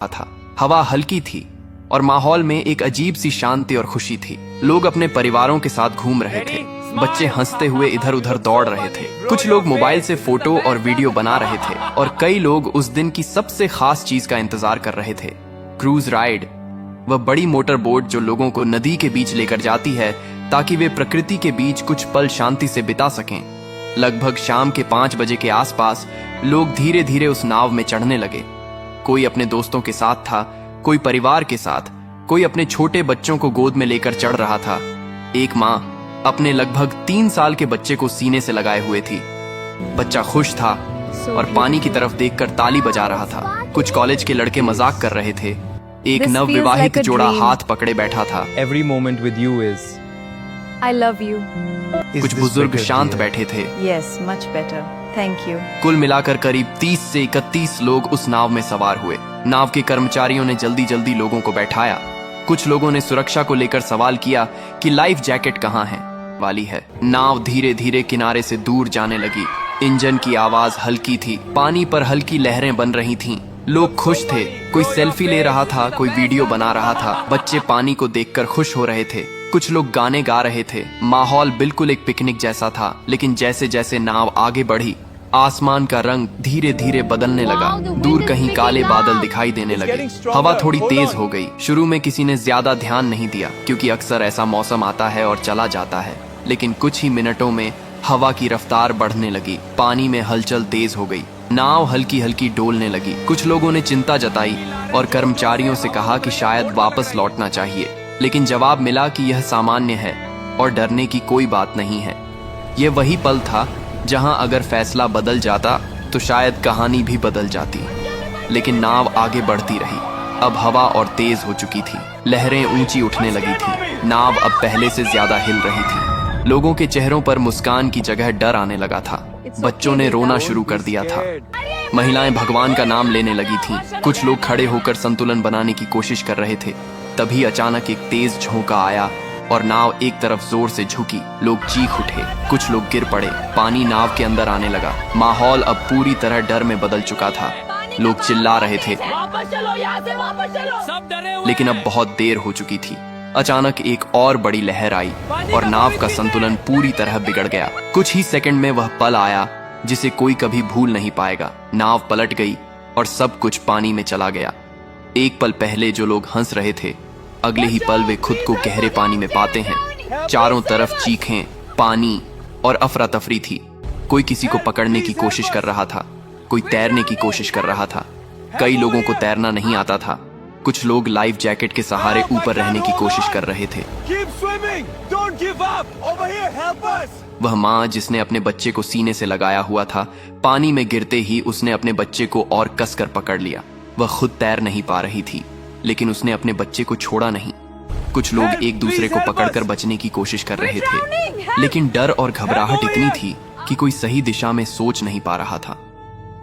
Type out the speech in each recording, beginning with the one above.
था। हवा हल्की थी और माहौल में एक अजीब सी शांति और खुशी थी। लोग अपने परिवारों के साथ घूम रहे थे। बच्चे हंसते हुए इधर उधर दौड़ रहे थे। कुछ लोग मोबाइल से फोटो और वीडियो बना रहे थे और कई लोग उस दिन की सबसे खास चीज का इंतजार कर रहे थे, क्रूज राइड। वह बड़ी मोटर बोट जो लोगों को नदी के बीच लेकर जाती है ताकि वे प्रकृति के बीच कुछ पल शांति से बिता सकें। लगभग शाम के 5 बजे के आसपास लोग धीरे धीरे उस नाव में चढ़ने लगे। कोई अपने दोस्तों के साथ था, कोई परिवार के साथ, कोई अपने छोटे बच्चों को गोद में लेकर चढ़ रहा था। एक माँ अपने लगभग 3 साल के बच्चे को सीने से लगाए हुए थी। बच्चा खुश था और पानी की तरफ देखकर ताली बजा रहा था। कुछ कॉलेज के लड़के मजाक कर रहे थे। एक नवविवाहित जोड़ा हाथ पकड़े बैठा था। Every moment with you is I love you. कुछ बुजुर्ग शांत बैठे थे। Yes, much better. Thank you. कुल मिलाकर करीब 30 से 31 लोग उस नाव में सवार हुए। नाव के कर्मचारियों ने जल्दी जल्दी लोगों को बैठाया। कुछ लोगों ने सुरक्षा को लेकर सवाल किया कि लाइफ जैकेट कहाँ है वाली है। नाव धीरे धीरे किनारे से दूर जाने लगी। इंजन की आवाज हल्की थी। पानी पर हल्की लहरें बन रही थीं। लोग खुश थे। कोई सेल्फी ले रहा था, कोई वीडियो बना रहा था। बच्चे पानी को देखकर खुश हो रहे थे। कुछ लोग गाने गा रहे थे। माहौल बिल्कुल एक पिकनिक जैसा था। लेकिन जैसे जैसे नाव आगे बढ़ी, आसमान का रंग धीरे धीरे बदलने लगा। दूर कहीं काले बादल दिखाई देने लगे। हवा थोड़ी तेज हो गई। शुरू में किसी ने ज्यादा ध्यान नहीं दिया क्योंकि अक्सर ऐसा मौसम आता है और चला जाता है। लेकिन कुछ ही मिनटों में हवा की रफ्तार बढ़ने लगी। पानी में हलचल तेज हो गई। नाव हल्की हल्की डोलने लगी। कुछ लोगों ने चिंता जताई और कर्मचारियों से कहा कि शायद वापस लौटना चाहिए। लेकिन जवाब मिला कि यह सामान्य है और डरने की कोई बात नहीं है। यह वही पल था जहां अगर फैसला बदल जाता तो शायद कहानी भी बदल जाती। लेकिन नाव आगे बढ़ती रही। अब हवा और तेज हो चुकी थी। लहरें ऊंची उठने लगी थी। नाव अब पहले से ज्यादा हिल रही थी। लोगों के चेहरों पर मुस्कान की जगह डर आने लगा था। बच्चों ने रोना शुरू कर दिया था। महिलाएं भगवान का नाम लेने लगी थीं। कुछ लोग खड़े होकर संतुलन बनाने की कोशिश कर रहे थे। तभी अचानक एक तेज झोंका आया और नाव एक तरफ जोर से झुकी। लोग चीख उठे। कुछ लोग गिर पड़े। पानी नाव के अंदर आने लगा। माहौल अब पूरी तरह डर में बदल चुका था। लोग चिल्ला रहे थे, लेकिन अब बहुत देर हो चुकी थी। अचानक एक और बड़ी लहर आई और नाव का संतुलन पूरी तरह बिगड़ गया। कुछ ही सेकंड में वह पल आया जिसे कोई कभी भूल नहीं पाएगा। नाव पलट गई और सब कुछ पानी में चला गया। एक पल पहले जो लोग हंस रहे थे, अगले ही पल वे खुद को गहरे पानी में पाते हैं। चारों तरफ चीखें, पानी और अफरा तफरी थी। कोई किसी को पकड़ने की कोशिश कर रहा था, कोई तैरने की कोशिश कर रहा था। कई लोगों को तैरना नहीं आता था। कुछ लोग लाइफ जैकेट के सहारे ऊपर रहने की कोशिश कर रहे थे। वह माँ जिसने अपने बच्चे को सीने से लगाया हुआ था, पानी में गिरते ही उसने अपने बच्चे को और कसकर पकड़ लिया। वह खुद तैर नहीं पा रही थी, लेकिन उसने अपने बच्चे को छोड़ा नहीं। कुछ लोग एक दूसरे को पकड़कर बचने की कोशिश कर रहे थे, लेकिन डर और घबराहट इतनी थी कि कोई सही दिशा में सोच नहीं पा रहा था।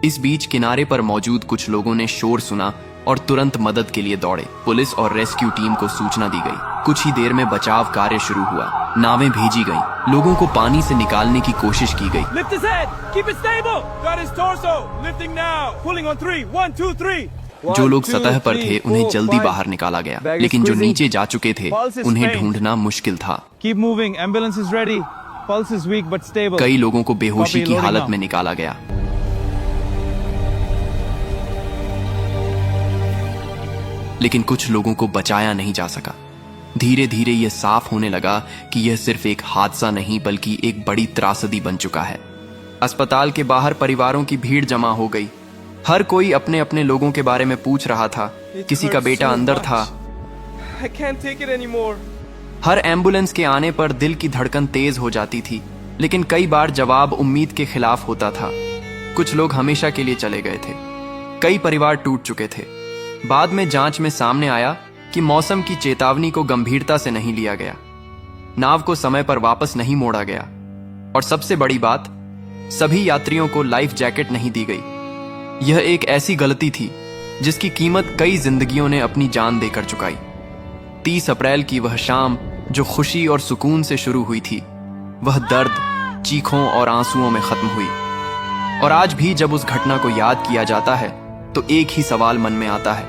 इस बीच किनारे पर मौजूद कुछ लोगों ने शोर सुना और तुरंत मदद के लिए दौड़े। पुलिस और रेस्क्यू टीम को सूचना दी गई। कुछ ही देर में बचाव कार्य शुरू हुआ। नावें भेजी गईं। लोगों को पानी से निकालने की कोशिश की गई। जो लोग सतह पर थे उन्हें जल्दी बाहर निकाला गया, लेकिन जो नीचे जा चुके थे उन्हें ढूंढना मुश्किल था। कई लोगों को बेहोशी की हालत में निकाला गया। लेकिन कुछ लोगों को बचाया नहीं जा सका। धीरे धीरे यह साफ होने लगा कि यह सिर्फ एक हादसा नहीं बल्कि एक बड़ी त्रासदी बन चुका है। अस्पताल के बाहर परिवारों की भीड़ जमा हो गई। हर कोई अपने अपने लोगों के बारे में पूछ रहा था। किसी का बेटा अंदर था। हर एम्बुलेंस के आने पर दिल की धड़कन तेज हो जाती थी, लेकिन कई बार जवाब उम्मीद के खिलाफ होता था। कुछ लोग हमेशा के लिए चले गए थे। कई परिवार टूट चुके थे। बाद में जांच में सामने आया कि मौसम की चेतावनी को गंभीरता से नहीं लिया गया। नाव को समय पर वापस नहीं मोड़ा गया और सबसे बड़ी बात, सभी यात्रियों को लाइफ जैकेट नहीं दी गई। यह एक ऐसी गलती थी जिसकी कीमत कई जिंदगियों ने अपनी जान देकर चुकाई। 30 अप्रैल की वह शाम जो खुशी और सुकून से शुरू हुई थी, वह दर्द, चीखों और आंसुओं में खत्म हुई। और आज भी जब उस घटना को याद किया जाता है तो एक ही सवाल मन में आता है,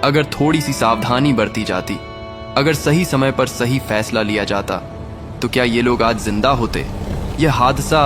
अगर थोड़ी सी सावधानी बरती जाती, अगर सही समय पर सही फैसला लिया जाता, तो क्या ये लोग आज जिंदा होते? यह हादसा